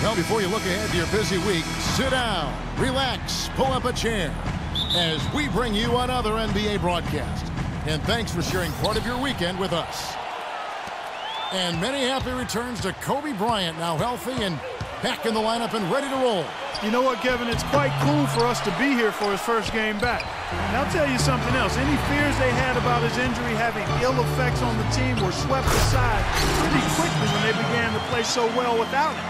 Well, before you look ahead to your busy week, sit down, relax, pull up a chair as we bring you another NBA broadcast. And thanks for sharing part of your weekend with us. And many happy returns to Kobe Bryant, now healthy and back in the lineup and ready to roll. You know what, Kevin? It's quite cool for us to be here for his first game back. And I'll tell you something else. Any fears they had about his injury having ill effects on the team were swept aside pretty quickly when they began to play so well without him.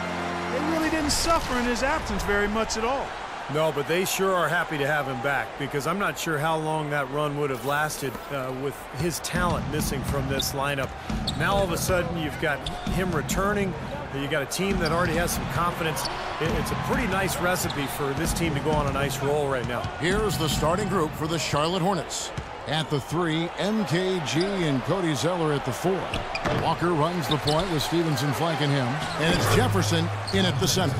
They really didn't suffer in his absence very much at all. No, but they sure are happy to have him back, because I'm not sure how long that run would have lasted with his talent missing from this lineup. Now all of a sudden you've got him returning. You got a team that already has some confidence. It's a pretty nice recipe for this team to go on a nice roll right now. Here's the starting group for the Charlotte Hornets. At the 3, MKG and Cody Zeller at the 4. Walker runs the point with Stevenson flanking him. And it's Jefferson in at the center.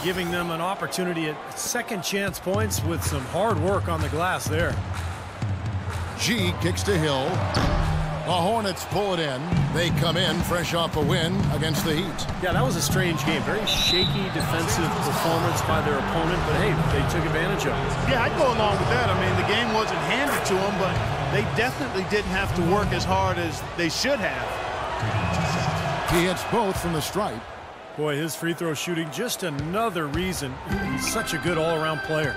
Giving them an opportunity at second chance points with some hard work on the glass there. G kicks to Hill. The Hornets pull it in. They come in fresh off a win against the Heat. Yeah, that was a strange game. Very shaky defensive performance by their opponent, but hey, they took advantage of it. Yeah, I'd go along with that. I mean, the game wasn't handed to them, but they definitely didn't have to work as hard as they should have. He hits both from the stripe. Boy, his free throw shooting, just another reason he's such a good all-around player.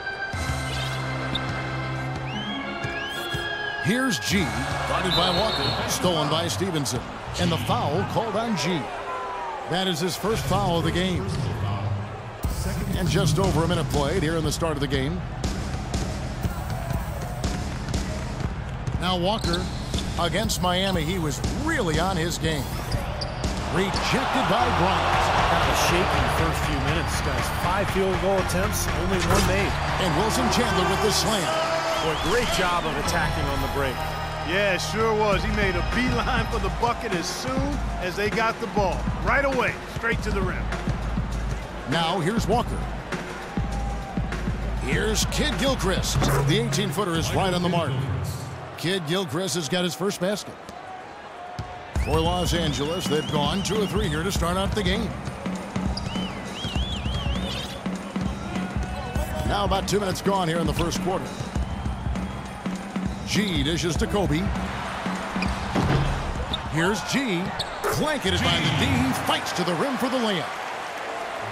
Here's G, guarded by Walker, stolen by Stevenson, and the foul called on G. That is his first foul of the game. And just over a minute played here in the start of the game. Now Walker against Miami, he was really on his game. Rejected by Bryant. Kind of a shaky first few minutes, guys. 5 field goal attempts, only 1 made. And Wilson Chandler with the slam. Boy, great job of attacking on the break. Yeah, it sure was. He made a beeline for the bucket as soon as they got the ball. Right away, straight to the rim. Now here's Walker. Here's Kid Gilchrist. The 18-footer is right on the mark. Kid Gilchrist has got his first basket. For Los Angeles, they've gone 2 of 3 here to start out the game. Now about 2 minutes gone here in the first quarter. G dishes to Kobe. Here's G. Blanketed by the D. He fights to the rim for the layup.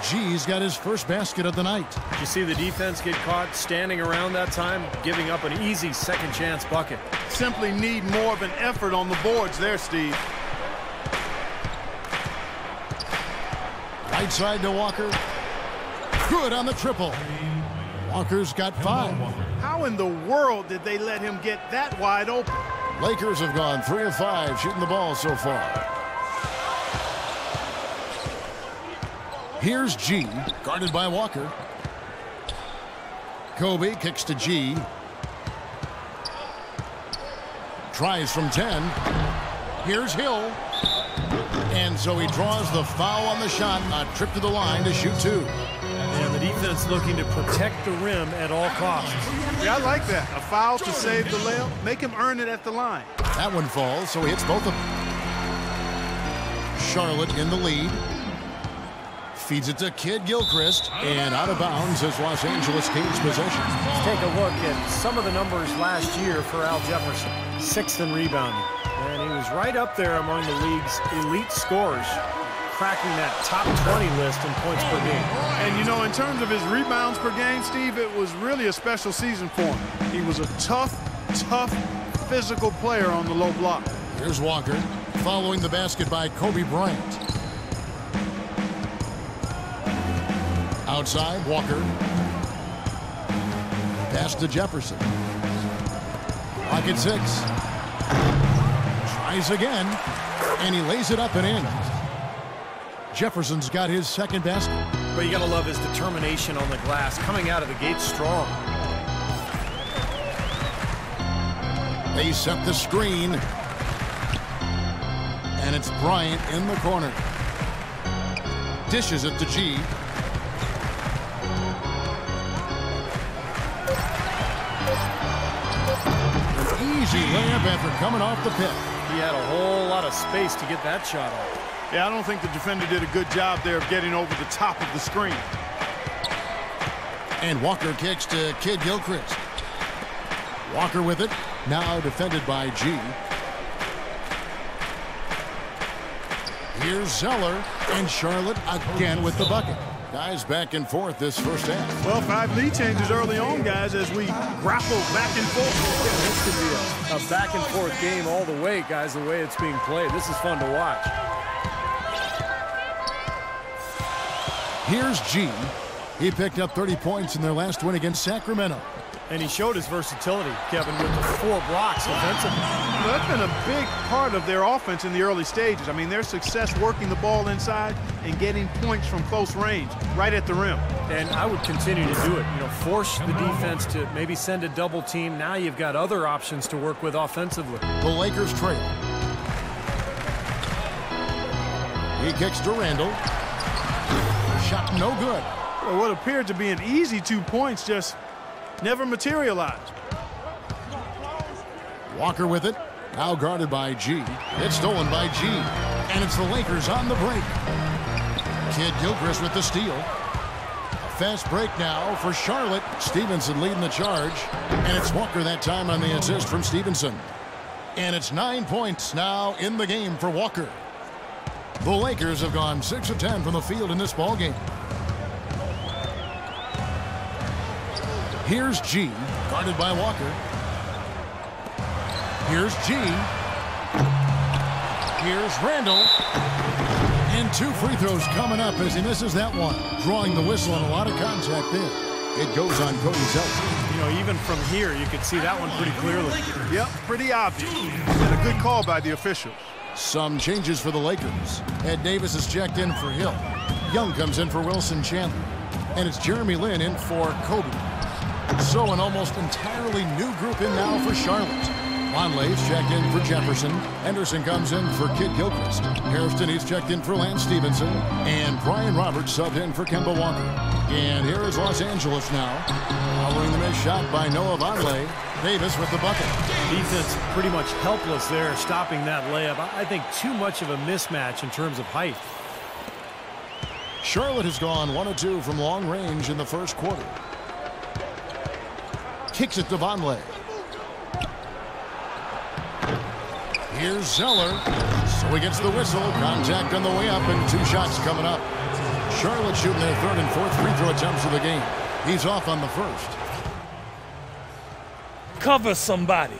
G's got his first basket of the night. You see the defense get caught standing around that time, giving up an easy second chance bucket. Simply need more of an effort on the boards there, Steve. Right side to Walker. Good on the triple. Walker's got 5. How in the world did they let him get that wide open? Lakers have gone 3 of 5 shooting the ball so far. Here's G, guarded by Walker. Kobe kicks to G. Tries from 10. Here's Hill. And so he draws the foul on the shot. A trip to the line to shoot 2. And the defense looking to protect the rim at all costs. Yeah, I like that. A foul to save the layup. Make him earn it at the line. That one falls, so he hits both of them. Charlotte in the lead. Feeds it to Kid Gilchrist. And out of bounds as Los Angeles gains possession. Let's take a look at some of the numbers last year for Al Jefferson. 6th in rebounding. And he was right up there among the league's elite scorers, cracking that top 20 list in points per game. And, you know, in terms of his rebounds per game, Steve, it was really a special season for him. He was a tough, physical player on the low block. Here's Walker following the basket by Kobe Bryant. Outside, Walker. Pass to Jefferson. Clock at 6. Tries again, and he lays it up and in. Jefferson's got his second basket. But you got to love his determination on the glass, coming out of the gate strong. They set the screen. And it's Bryant in the corner. Dishes it to G. An easy layup after coming off the pick. had a whole lot of space to get that shot off. Yeah, I don't think the defender did a good job there of getting over the top of the screen. And Walker kicks to Kid Gilchrist. Walker with it. Now defended by G. Here's Zeller. And Charlotte again with the bucket. Guys back and forth this first half. Well, 5 lead changes early on, guys, as we grapple back and forth. Yeah, this could be a back and forth game all the way, guys, the way it's being played. This is fun to watch. Here's G. He picked up 30 points in their last win against Sacramento. And he showed his versatility, Kevin, with the 4 blocks offensively. Well, that's been a big part of their offense in the early stages. I mean, their success working the ball inside and getting points from close range, right at the rim. And I would continue to do it. You know, force the defense to maybe send a double team. Now you've got other options to work with offensively. The Lakers trail. He kicks to Randall. Shot no good. Well, what appeared to be an easy 2 points just never materialized. Walker with it. Now guarded by G. It's stolen by G. And it's the Lakers on the break. Kid Gilchrist with the steal. A fast break now for Charlotte. Stevenson leading the charge. And it's Walker that time on the assist from Stevenson. And it's 9 points now in the game for Walker. The Lakers have gone 6 of 10 from the field in this ballgame. Here's G, guarded by Walker. Here's G. Here's Randall. And 2 free throws coming up as he misses that one. Drawing the whistle and a lot of contact there. It goes on Cody Zeller. You know, even from here, you could see that one pretty clearly. Yep, pretty obvious. And a good call by the officials. Some changes for the Lakers. Ed Davis is checked in for Hill. Young comes in for Wilson Chandler. And it's Jeremy Lin in for Kobe. So an almost entirely new group in now for Charlotte. Vonleh's checked in for Jefferson. Henderson comes in for Kid Gilchrist. Hairston, he's checked in for Lance Stevenson. And Brian Roberts subbed in for Kemba Walker. And here is Los Angeles now. Following the missed shot by Noah Vonleh. Davis with the bucket. Defense pretty much helpless there, stopping that layup. I think too much of a mismatch in terms of height. Charlotte has gone 1 of 2 from long range in the first quarter. Kicks it to Vonleh. Here's Zeller. So he gets the whistle. Contact on the way up and 2 shots coming up. Charlotte shooting their 3rd and 4th free throw attempts of the game. He's off on the first. Cover somebody.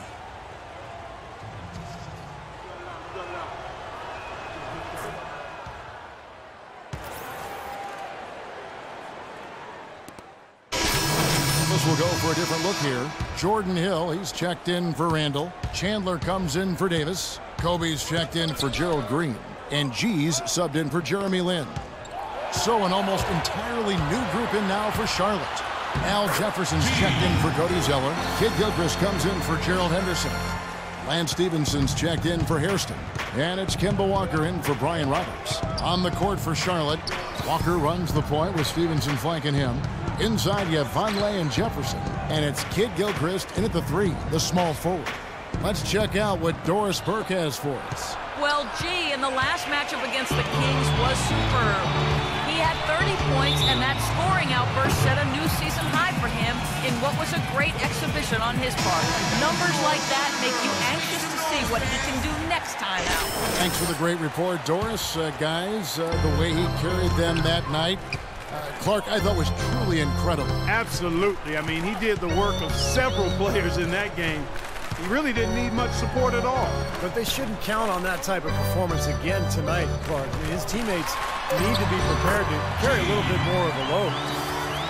We'll go for a different look here. Jordan Hill, he's checked in for Randall. Chandler comes in for Davis. Kobe's checked in for Gerald Green. And G's subbed in for Jeremy Lin. So an almost entirely new group in now for Charlotte. Al Jefferson's checked in for Cody Zeller. Kid Gilchrist comes in for Gerald Henderson. Lance Stevenson's checked in for Hairston. And it's Kemba Walker in for Brian Roberts. On the court for Charlotte, Walker runs the point with Stevenson flanking him. Inside you have Vonleh and Jefferson. And it's Kid Gilchrist in at the 3, the small forward. Let's check out what Doris Burke has for us. Well, G, in the last matchup against the Kings was superb. He had 30 points, and that scoring outburst set a new season high for him in what was a great exhibition on his part. Numbers like that make you anxious to see what he can do next time out. Thanks for the great report, Doris. Guys, the way he carried them that night, Clark, I thought was truly incredible. Absolutely. I mean, he did the work of several players in that game. He really didn't need much support at all. But they shouldn't count on that type of performance again tonight, Clark. I mean, his teammates need to be prepared to carry a little bit more of a load.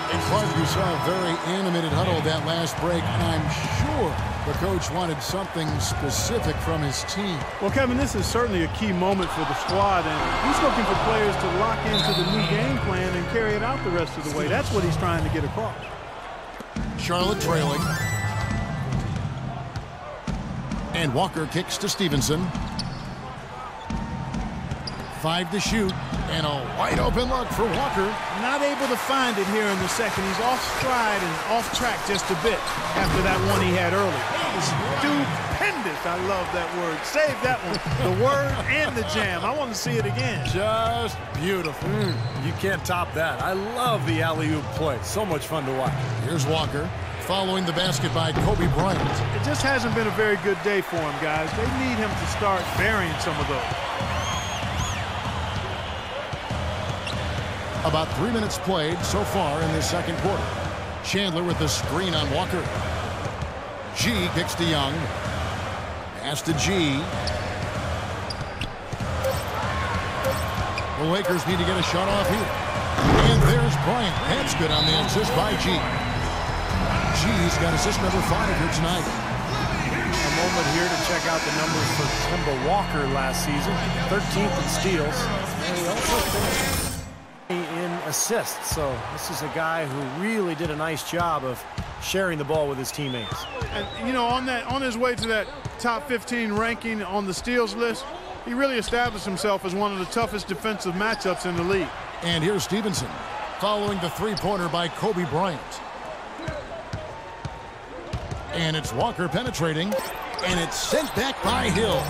And Clark, you saw a very animated huddle that last break, and I'm sure the coach wanted something specific from his team. Well, Kevin, this is certainly a key moment for the squad, and he's looking for players to lock into the new game plan and carry it out the rest of the way. That's what he's trying to get across. Charlotte trailing. And Walker kicks to Stevenson. 5 to shoot. And a wide open look for Walker. Not able to find it here in the second. He's off stride and off track just a bit after that one he had early. Stupendous Tremendous. I love that word. Save that one. The word and the jam. I want to see it again. Just beautiful. You can't top that. I love the alley-oop play. So much fun to watch. Here's Walker following the basket by Kobe Bryant. It just hasn't been a very good day for him, guys. They need him to start burying some of those. About 3 minutes played so far in this second quarter. Chandler with the screen on Walker. G kicks to Young. Pass to G. The Lakers need to get a shot off here. And there's Bryant. That's good on the assist by G. G's got assist number 5 here tonight. A moment here to check out the numbers for Kemba Walker last season. 13th in steals. And he also finished in assists. So this is a guy who really did a nice job of sharing the ball with his teammates. And, you know, on his way to that top 15 ranking on the steals list, he really established himself as one of the toughest defensive matchups in the league. And here's Stevenson following the three-pointer by Kobe Bryant. And it's Walker penetrating, and it's sent back by Hill.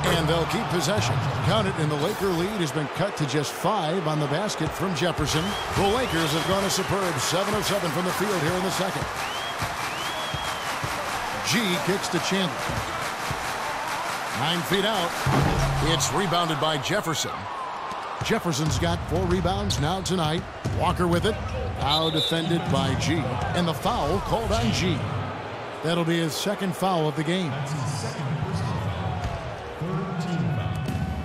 And they'll keep possession. Count it, and the Laker lead has been cut to just 5 on the basket from Jefferson. The Lakers have gone a superb 7 of 7 from the field here in the second. G kicks to Chandler. 9 feet out. It's rebounded by Jefferson. Jefferson's got 4 rebounds now tonight. Walker with it. Now defended by G. And the foul called on G. That'll be his second foul of the game.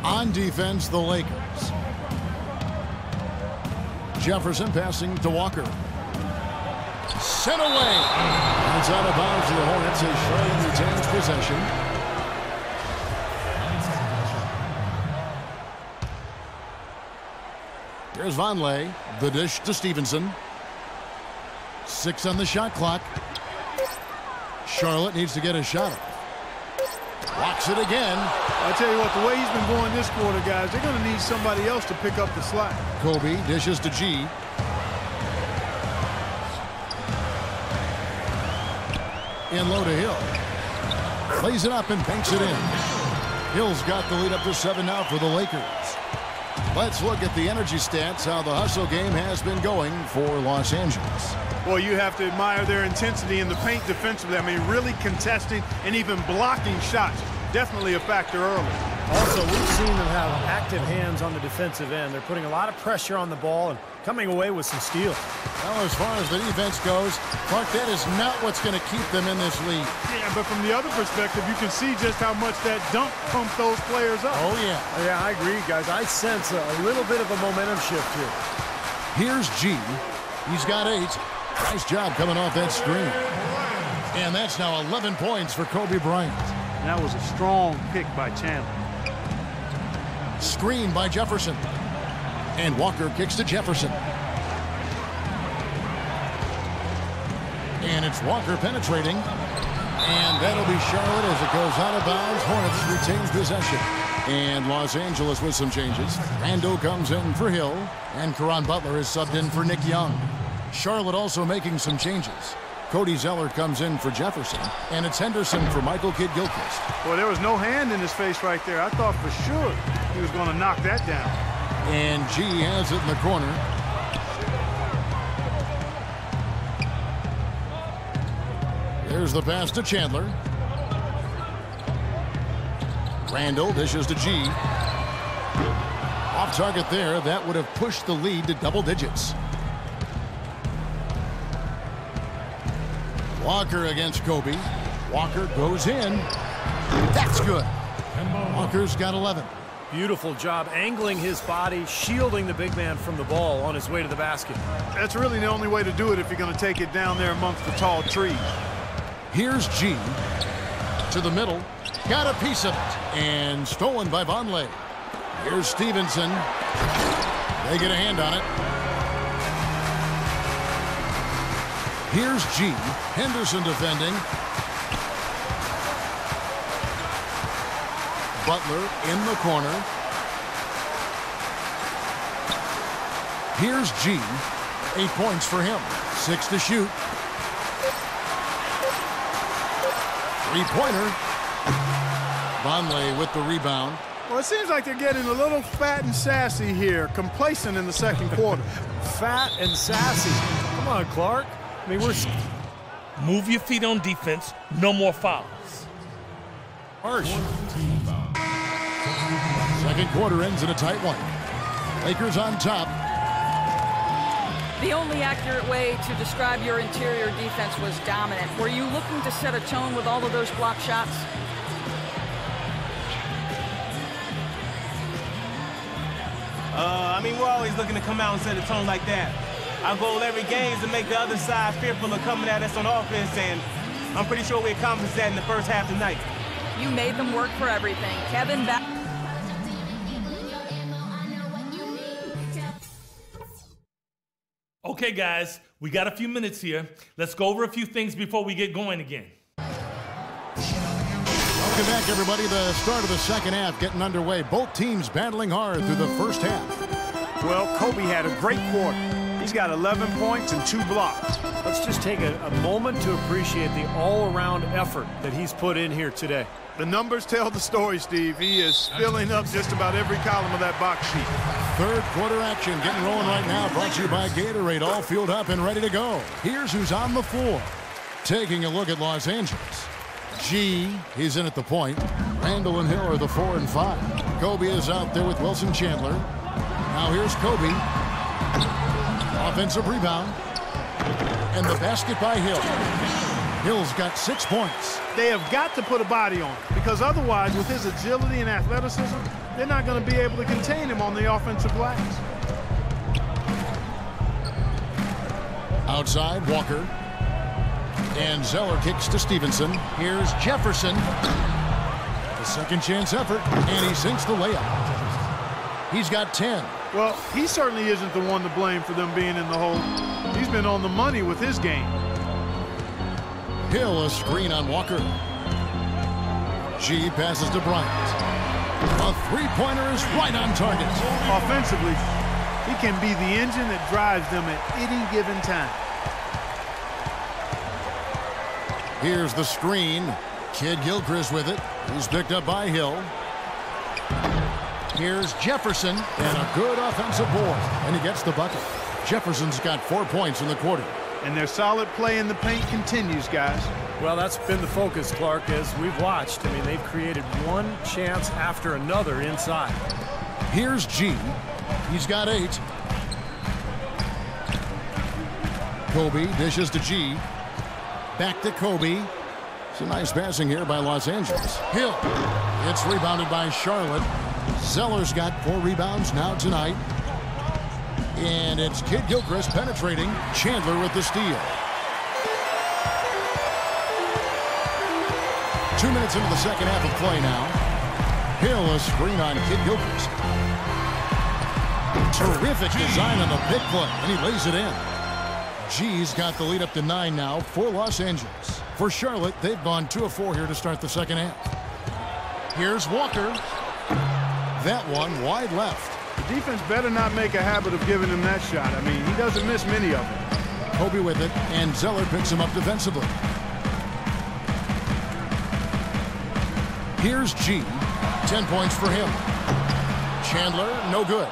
On defense, the Lakers. Jefferson passing to Walker. Sent away. It's out of bounds to the Hornets as Charlotte retains possession. Here's Vonleh. The dish to Stevenson. 6 on the shot clock. Charlotte needs to get a shot up. Walks it again. I tell you what, the way he's been going this quarter, guys, they're going to need somebody else to pick up the slack. Kobe dishes to G. In low to Hill. Plays it up and banks it in. Hill's got the lead up to 7 now for the Lakers. Let's look at the energy stats, how the hustle game has been going for Los Angeles. Well, you have to admire their intensity in the paint defensively. I mean, really contesting and even blocking shots. Definitely a factor early. Also, we've seen them have active hands on the defensive end. They're putting a lot of pressure on the ball and coming away with some steals. Well, as far as the defense goes, Clark, that is not what's going to keep them in this league. Yeah, but from the other perspective, you can see just how much that dunk pumped those players up. Oh, yeah. Yeah, I agree, guys. I sense a little bit of a momentum shift here. Here's G. He's got 8. Nice job coming off that screen. And that's now 11 points for Kobe Bryant. That was a strong pick by Chandler. Screen by Jefferson. And Walker kicks to Jefferson. And it's Walker penetrating. And that'll be Charlotte as it goes out of bounds. Hornets retains possession. And Los Angeles with some changes. Randall comes in for Hill. And Caron Butler is subbed in for Nick Young. Charlotte also making some changes. Cody Zeller comes in for Jefferson, and it's Henderson for Michael Kidd-Gilchrist. Well, there was no hand in his face right there. I thought for sure he was going to knock that down. And G has it in the corner. There's the pass to Chandler. Randall dishes to G. Off target there. That would have pushed the lead to double digits. Walker against Kobe. Walker goes in. That's good. Walker's got 11. Beautiful job angling his body, shielding the big man from the ball on his way to the basket. That's really the only way to do it if you're going to take it down there amongst the tall trees. Here's G to the middle. Got a piece of it. And stolen by Vonleh. Here's Stevenson. They get a hand on it. Here's G. Henderson defending. Butler in the corner. Here's G. 8 points for him. 6 to shoot. 3-pointer. Vonleh with the rebound. Well, it seems like they're getting a little fat and sassy here, complacent in the second quarter. Fat and sassy. Come on, Clark. I mean, we're... Move your feet on defense. No more fouls. Harsh. Second quarter ends in a tight one. Lakers on top. The only accurate way to describe your interior defense was dominant. Were you looking to set a tone with all of those block shots? I mean, we're always looking to come out and set a tone like that. Our goal every game is to make the other side fearful of coming at us on offense, and I'm pretty sure we accomplished that in the first half tonight. You made them work for everything. Kevin back. Okay, guys, we got a few minutes here. Let's go over a few things before we get going again. Welcome back, everybody. The start of the second half getting underway. Both teams battling hard through the first half. Well, Kobe had a great quarter. He's got 11 points and 2 blocks. Let's just take a moment to appreciate the all-around effort that he's put in here today. The numbers tell the story, Steve. He is filling up just about every column of that box sheet. Third quarter action getting rolling right now. Brought to you by Gatorade. All fueled up and ready to go. Here's who's on the floor. Taking a look at Los Angeles. G, he's in at the point. Randall and Hill are the 4 and 5. Kobe is out there with Wilson Chandler. Now here's Kobe. Offensive rebound. And the basket by Hill. Hill's got 6 points. They have got to put a body on him, because otherwise, with his agility and athleticism, they're not going to be able to contain him on the offensive glass. Outside, Walker. And Zeller kicks to Stevenson. Here's Jefferson. A second chance effort, and he sinks the layup. He's got 10. Well, he certainly isn't the one to blame for them being in the hole. He's been on the money with his game. Hill, a screen on Walker. G passes to Bryant. A three-pointer is right on target. Offensively, he can be the engine that drives them at any given time. Here's the screen. Kid Gilchrist with it. He's picked up by Hill. Here's Jefferson, and a good offensive board. And he gets the bucket. Jefferson's got 4 points in the quarter. And their solid play in the paint continues, guys. Well, that's been the focus, Clark, as we've watched. I mean, they've created one chance after another inside. Here's G. He's got 8. Kobe dishes to G. Back to Kobe. It's a nice passing here by Los Angeles. Hill. It's rebounded by Charlotte. Zeller's got 4 rebounds now tonight. And it's Kid Gilchrist penetrating. Chandler with the steal. 2 minutes into the second half of play now. Hill, a screen on Kid Gilchrist. Terrific design on the big play, and he lays it in. G's got the lead up to 9 now for Los Angeles. For Charlotte, they've gone 2 of 4 here to start the second half. Here's Walker. That one wide left. The defense better not make a habit of giving him that shot. I mean, he doesn't miss many of them. Kobe with it, and Zeller picks him up defensively. Here's G. 10 points for him. Chandler, no good.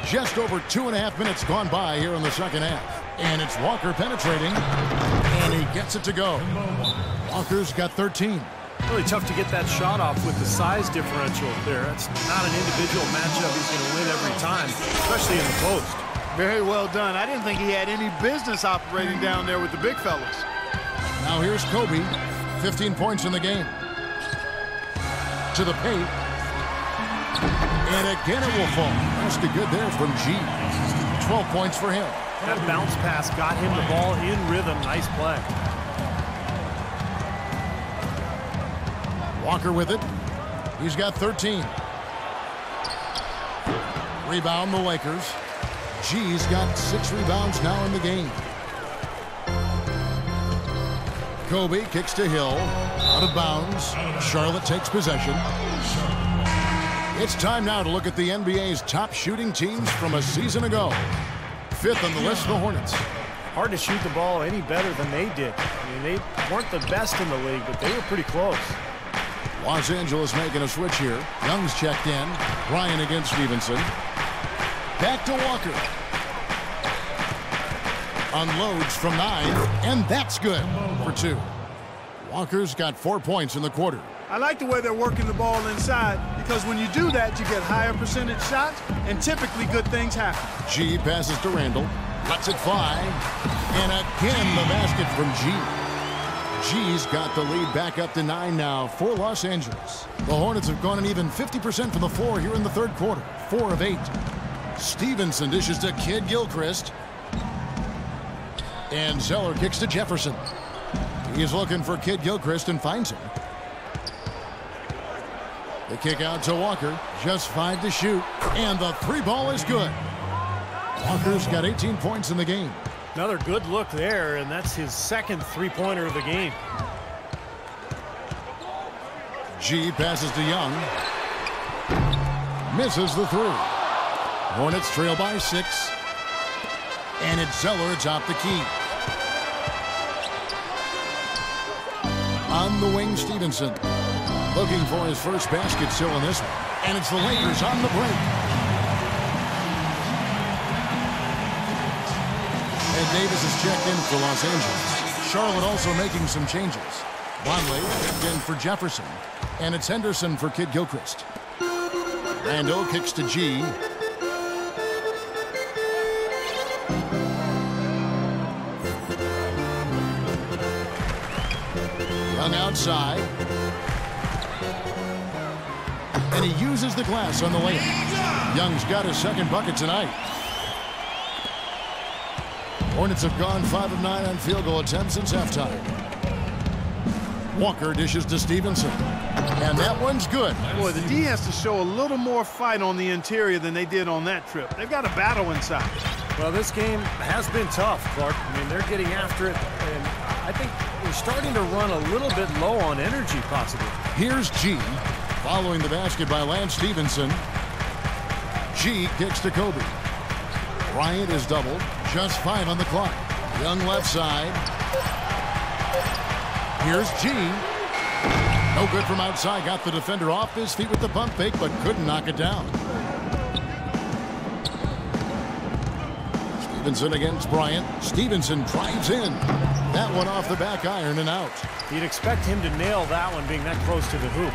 Just over 2.5 minutes gone by here in the second half. And it's Walker penetrating, and he gets it to go. Walker's got 13. Really tough to get that shot off with the size differential there. It's not an individual matchup he's going to win every time, especially in the post. Very well done. I didn't think he had any business operating down there with the big fellas. Now here's Kobe. 15 points in the game. To the paint. And again it will fall. That's the good there from G. 12 points for him. That bounce pass got him the ball in rhythm. Nice play. Walker with it. He's got 13. Rebound the Lakers. G's got 6 rebounds now in the game. Kobe kicks to Hill. Out of bounds. Charlotte takes possession. It's time now to look at the NBA's top shooting teams from a season ago. 5th on the list, the Hornets. hard to shoot the ball any better than they did. I mean, they weren't the best in the league, but they were pretty close. Los Angeles making a switch here. Young's checked in. Bryant against Stevenson. Back to Walker. Unloads from 9, and that's good for 2. Walker's got 4 points in the quarter. I like the way they're working the ball inside because when you do that, you get higher percentage shots, and typically good things happen. G passes to Randall. Lets it fly. And again, the basket from G. G's got the lead back up to 9 now for Los Angeles. The Hornets have gone an even 50% from the floor here in the third quarter. 4 of 8. Stevenson dishes to Kid Gilchrist. And Zeller kicks to Jefferson. He's looking for Kid Gilchrist and finds him. The kick out to Walker. Just 5 to shoot. And the 3 ball is good. Walker's got 18 points in the game. Another good look there, and that's his second three-pointer of the game. G passes to Young. Misses the 3. Hornets trail by 6. And it's Zeller atop the key. On the wing, Stevenson. Looking for his first basket still in this one. And it's the Lakers on the break. And Davis is checked in for Los Angeles. Charlotte also making some changes. Vonleh checked in for Jefferson. And it's Henderson for Kid Gilchrist. Randall kicks to G. Young outside. And he uses the glass on the layup. Young's got his second bucket tonight. Hornets have gone 5 of 9 on field goal attempts since halftime. Walker dishes to Stevenson. And that one's good. Boy, the D has to show a little more fight on the interior than they did on that trip. They've got a battle inside. Well, this game has been tough, Clark. I mean, they're getting after it, and I think they're starting to run a little bit low on energy, possibly. Here's G. Following the basket by Lance Stevenson. G kicks to Kobe. Bryant is doubled. Just 5 on the clock. Young left side. Here's G. No good from outside. Got the defender off his feet with the pump fake, but couldn't knock it down. Stevenson against Bryant. Stevenson drives in. That one off the back iron and out. You'd expect him to nail that one being that close to the hoop.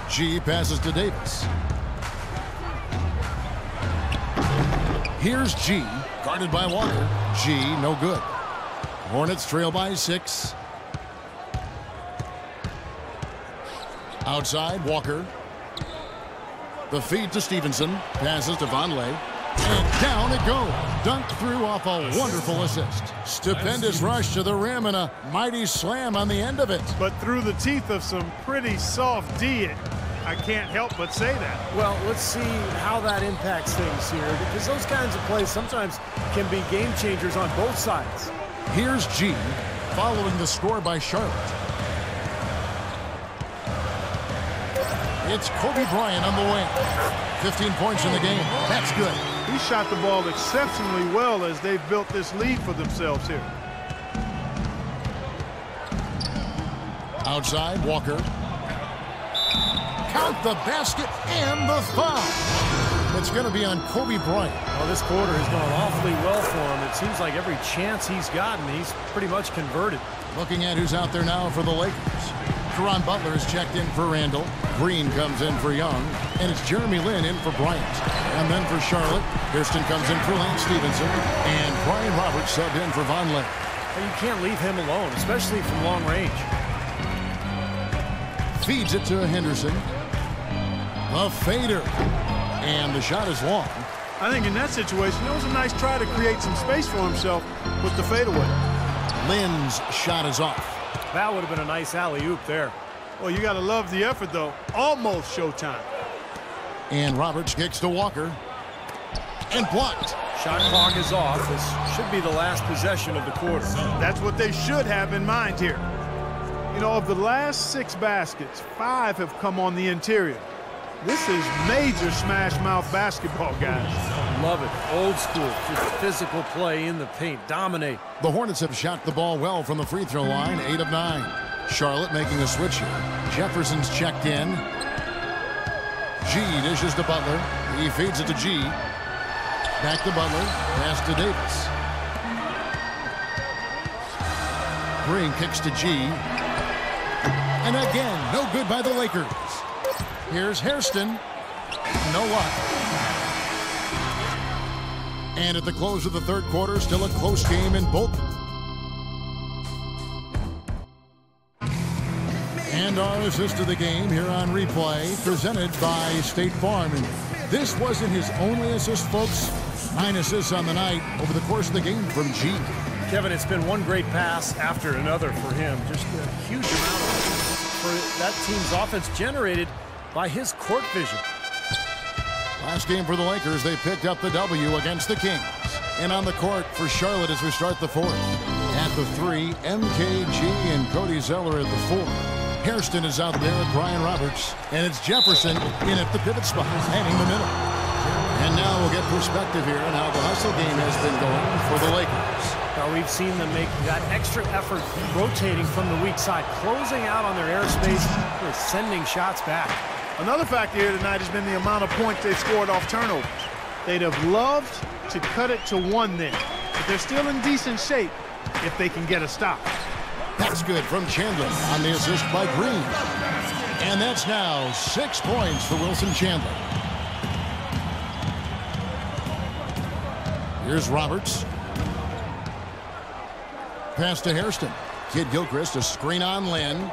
G passes to Davis. Here's G, guarded by Walker. G, no good. Hornets trail by 6. Outside, Walker. The feed to Stevenson. Passes to Vonleh. And down it goes. Dunked through off a wonderful assist. Stupendous rush to the rim and a mighty slam on the end of it. But through the teeth of some pretty soft D. I can't help but say that. Well, let's see how that impacts things here, because those kinds of plays sometimes can be game changers on both sides. Here's G, following the score by Charlotte. It's Kobe Bryant on the wing. 15 points in the game. That's good. He shot the ball exceptionally well as they've built this lead for themselves here. Outside, Walker. Count the basket and the foul. It's going to be on Kobe Bryant. Well, this quarter has gone awfully well for him. It seems like every chance he's gotten, he's pretty much converted. Looking at who's out there now for the Lakers. Caron Butler is checked in for Randall. Green comes in for Young. And it's Jeremy Lin in for Bryant. And then for Charlotte, Kirsten comes in for Lance Stevenson. And Brian Roberts subbed in for Vonleh. Well, you can't leave him alone, especially from long range. Feeds it to Henderson. A fader. And the shot is long. I think in that situation, it was a nice try to create some space for himself with the fadeaway. Lin's shot is off. That would have been a nice alley-oop there. Well, you got to love the effort, though. Almost showtime. And Roberts kicks to Walker. And blocked. Shot clock is off. This should be the last possession of the quarter. That's what they should have in mind here. You know, of the last 6 baskets, 5 have come on the interior. This is major smash mouth basketball, guys. Love it. Old school, just physical play in the paint. Dominate. The Hornets have shot the ball well from the free throw line, 8 of 9. Charlotte making a switch here. Jefferson's checked in. G dishes to Butler. He feeds it to G. Back to Butler. Pass to Davis. Green kicks to G. And again, no good by the Lakers. Here's Hairston. No luck. And at the close of the third quarter, still a close game in both. And our assist of the game here on replay, presented by State Farm. And this wasn't his only assist, folks. 9 assists on the night over the course of the game from G. Kevin, it's been one great pass after another for him. Just a huge amount for that team's offense generated by his court vision. Last game for the Lakers, they picked up the W against the Kings. And on the court for Charlotte as we start the fourth. At the 3, MKG and Cody Zeller at the 4. Hairston is out there with Brian Roberts. And it's Jefferson in at the pivot spot, heading the middle. And now we'll get perspective here on how the hustle game has been going for the Lakers. Now we've seen them make that extra effort rotating from the weak side, closing out on their airspace, really sending shots back. Another factor here tonight has been the amount of points they've scored off turnovers. They'd have loved to cut it to 1 then, but they're still in decent shape if they can get a stop. That's good from Chandler on the assist by Green. And that's now 6 points for Wilson Chandler. Here's Roberts. Pass to Hairston. Kid Gilchrist, a screen on Lynn.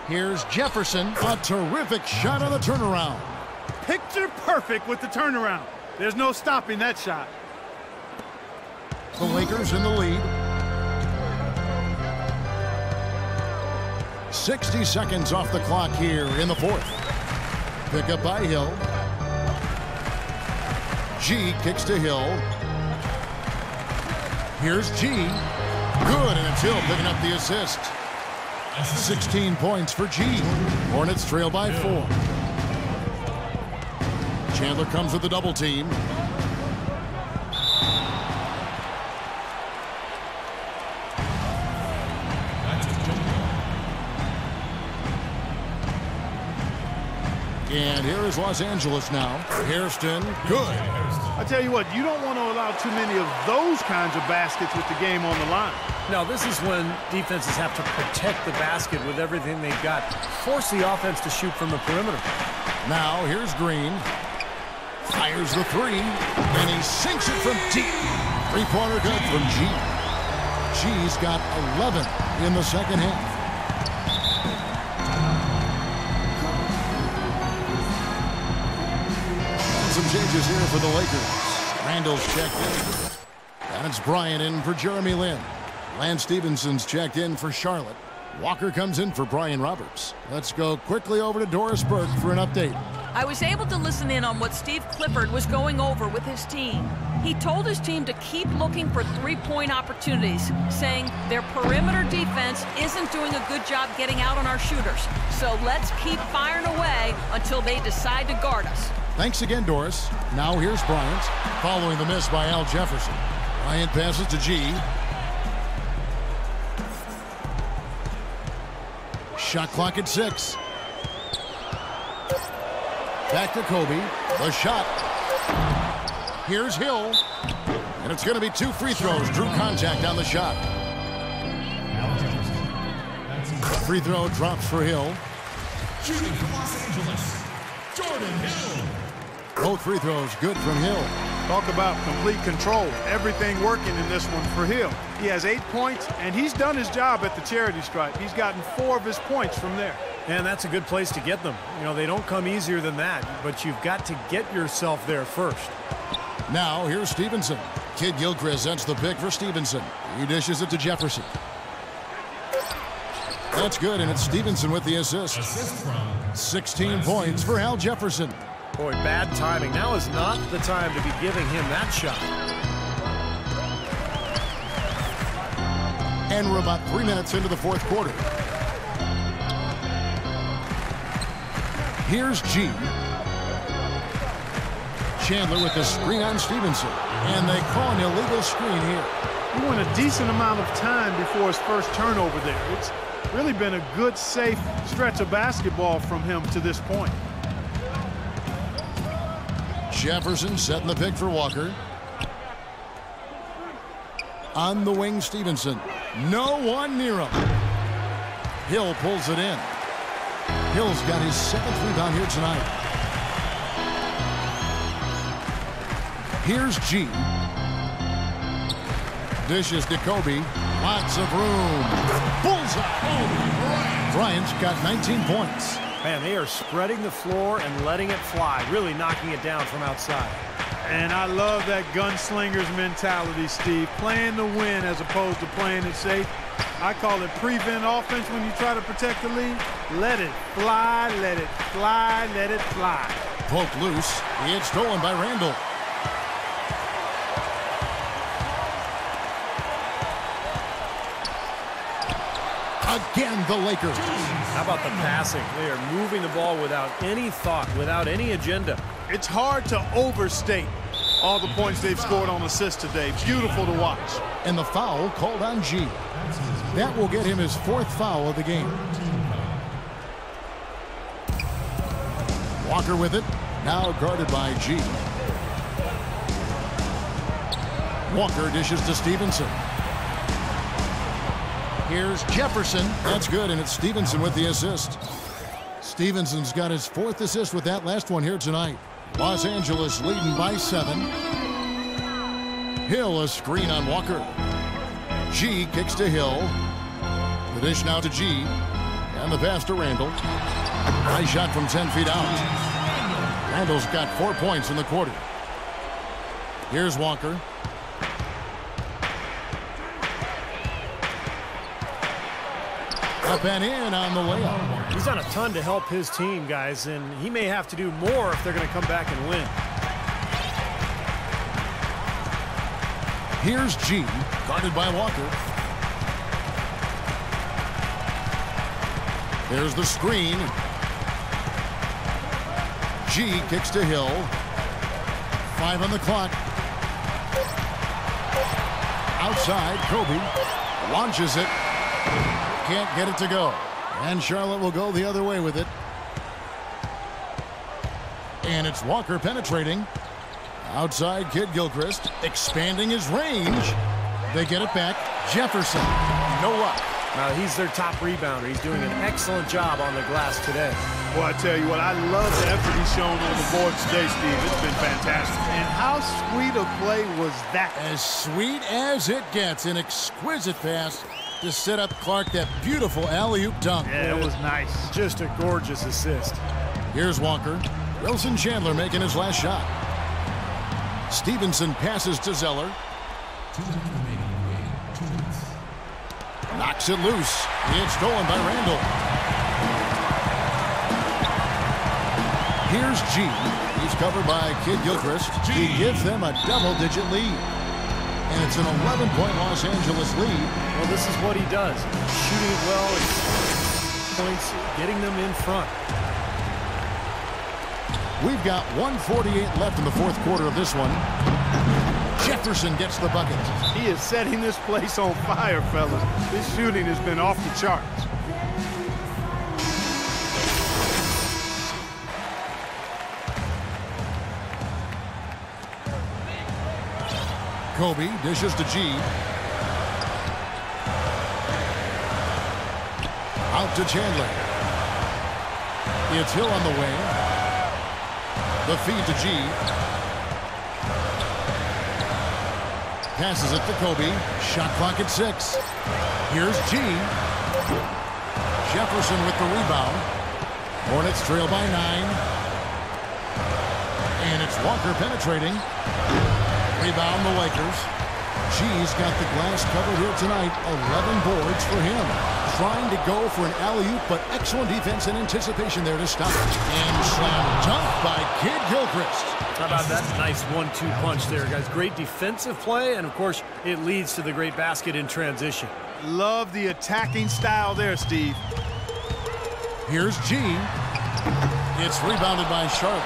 Here's Jefferson. A terrific shot on the turnaround. Picture perfect with the turnaround. There's no stopping that shot. The Lakers in the lead. 60 seconds off the clock here in the fourth. Pick up by Hill. G kicks to Hill. Here's G. Good, and it's Hill picking up the assist. 16 points for G. Hornets trail by 4. Chandler comes with the double team. And here is Los Angeles now. Hairston, good. I tell you what, you don't want to allow too many of those kinds of baskets with the game on the line. Now, this is when defenses have to protect the basket with everything they've got. Force the offense to shoot from the perimeter. Now, here's Green. Fires the 3, and he sinks it from deep. Three-pointer good from G. G's got 11 in the second half. Some changes here for the Lakers. Randall's checked in. That's Bryant in for Jeremy Lin. Lance Stevenson's checked in for Charlotte. Walker comes in for Brian Roberts. Let's go quickly over to Doris Burke for an update. I was able to listen in on what Steve Clifford was going over with his team. He told his team to keep looking for three-point opportunities, saying their perimeter defense isn't doing a good job getting out on our shooters. So let's keep firing away until they decide to guard us. Thanks again, Doris. Now here's Bryant, following the miss by Al Jefferson. Bryant passes to G. Shot clock at 6. Back to Kobe. The shot. Here's Hill. And it's going to be 2 free throws. Drew contact on the shot. Free throw drops for Hill. Shooting from Los Angeles, Jordan Hill. Both free throws good from Hill. Talk about complete control. Everything working in this one for Hill. He has 8 points, and he's done his job at the charity stripe. He's gotten 4 of his points from there. And that's a good place to get them. You know, they don't come easier than that, but you've got to get yourself there first. Now, here's Stevenson. Kid Gilchrist sends the pick for Stevenson. He dishes it to Jefferson. That's good, and it's Stevenson with the assist. 16 points for Al Jefferson. Boy, bad timing. Now is not the time to be giving him that shot. And we're about 3 minutes into the fourth quarter. Here's G. Chandler with the screen on Stevenson. And they call an illegal screen here. He went a decent amount of time before his first turnover there. It's really been a good, safe stretch of basketball from him to this point. Jefferson setting the pick for Walker. On the wing, Stevenson. No one near him. Hill pulls it in. Hill's got his 7th rebound here tonight. Here's G. Dishes to Kobe. Lots of room. Bullseye. Bryant's got 19 points. Man, they are spreading the floor and letting it fly, really knocking it down from outside. And I love that gunslinger's mentality, Steve. Playing to win as opposed to playing it safe. I call it prevent offense when you try to protect the lead. Let it fly, let it fly, let it fly. Poke loose. It's stolen by Randall. Again, the Lakers. How about the passing? They are moving the ball without any thought, without any agenda. It's hard to overstate all the points they've scored on assists today. Beautiful to watch. And the foul called on G. That will get him his 4th foul of the game. Walker with it. Now guarded by G. Walker dishes to Stevenson. Here's Jefferson. That's good, and it's Stevenson with the assist. Stevenson's got his 4th assist with that last one here tonight. Los Angeles leading by 7. Hill a screen on Walker. G kicks to Hill. The dish now to G. And the pass to Randall. Nice shot from 10 feet out. Randall's got 4 points in the quarter. Here's Walker. Up and in on the layup. He's done a ton to help his team, guys, and he may have to do more if they're going to come back and win. Here's G, guarded by Walker. There's the screen. G kicks to Hill. 5 on the clock. Outside, Kobe launches it. Can't get it to go. And Charlotte will go the other way with it. And it's Walker penetrating. Outside, Kid Gilchrist expanding his range. They get it back. Jefferson, no luck. Now, he's their top rebounder. He's doing an excellent job on the glass today. Well, I tell you what, I love the effort he's shown on the board today, Steve. It's been fantastic. And how sweet a play was that? As sweet as it gets. An exquisite pass to set up Clark, that beautiful alley-oop dunk. Yeah, it was nice. Just a gorgeous assist. Here's Walker. Wilson Chandler making his last shot. Stevenson passes to Zeller. Knocks it loose. It's stolen by Randall. Here's G. He's covered by Kid Gilchrist. He gives them a double-digit lead. And it's an 11-point Los Angeles lead. Well, this is what he does. Shooting it well, points, getting them in front. We've got 1:48 left in the 4th quarter of this one. Jefferson gets the bucket. He is setting this place on fire, fellas. His shooting has been off the charts. Kobe dishes to G. Out to Chandler. It's Hill on the wing. The feed to G. Passes it to Kobe. Shot clock at 6. Here's G. Jefferson with the rebound. Hornets trail by 9. And it's Walker penetrating. Rebound the Lakers. G's got the glass covered here tonight. 11 boards for him. Trying to go for an alley-oop, but excellent defense and anticipation there to stop it. And slam dunk by Kid Gilchrist. How about that nice 1-2 punch there, guys? Great defensive play, and of course, it leads to the great basket in transition. Love the attacking style there, Steve. Here's G. It's rebounded by Charlotte.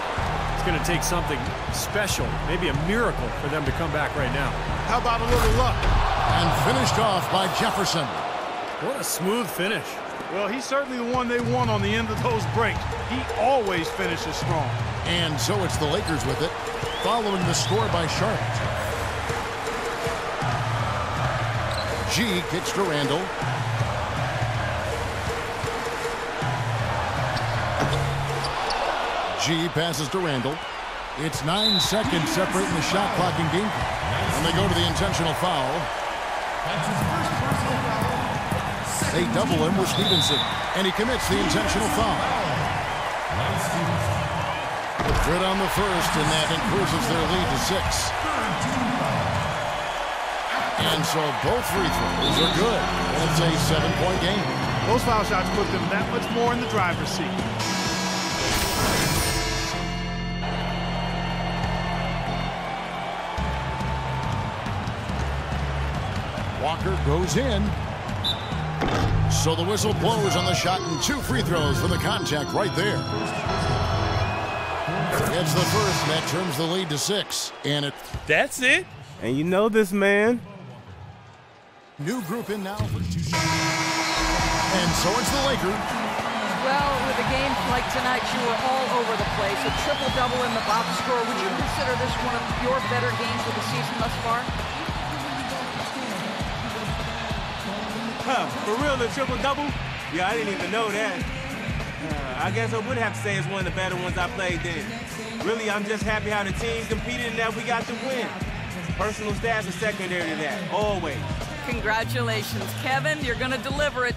It's going to take something special, maybe a miracle for them to come back right now. How about a little luck? And finished off by Jefferson. What a smooth finish. Well, he's certainly the one they want on the end of those breaks. He always finishes strong. And so it's the Lakers with it, following the score by Charlotte. G kicks to Randall. G passes to Randall. It's 9 seconds separating the shot clock and game clock. And they go to the intentional foul. They double him with Stevenson, and he commits the intentional foul. Good on the first, and that increases their lead to 6. And so both free throws are good. It's a 7-point game. Those foul shots put them that much more in the driver's seat. Walker goes in. So the whistle blows on the shot and 2 free throws for the contact right there. It's the first, and that turns the lead to 6. And That's it. And you know this, man. new group in now for 2 shots. And so it's the Lakers. Well, with a game like tonight, you were all over the place. A triple-double in the box score. Would you consider this one of your better games of the season thus far? For real, the triple-double? Yeah, I didn't even know that. I guess I would have to say it's one of the better ones I played then. Really, I'm just happy how the team competed and that we got the win. Personal stats are secondary to that, always. Congratulations, Kevin. You're going to deliver it.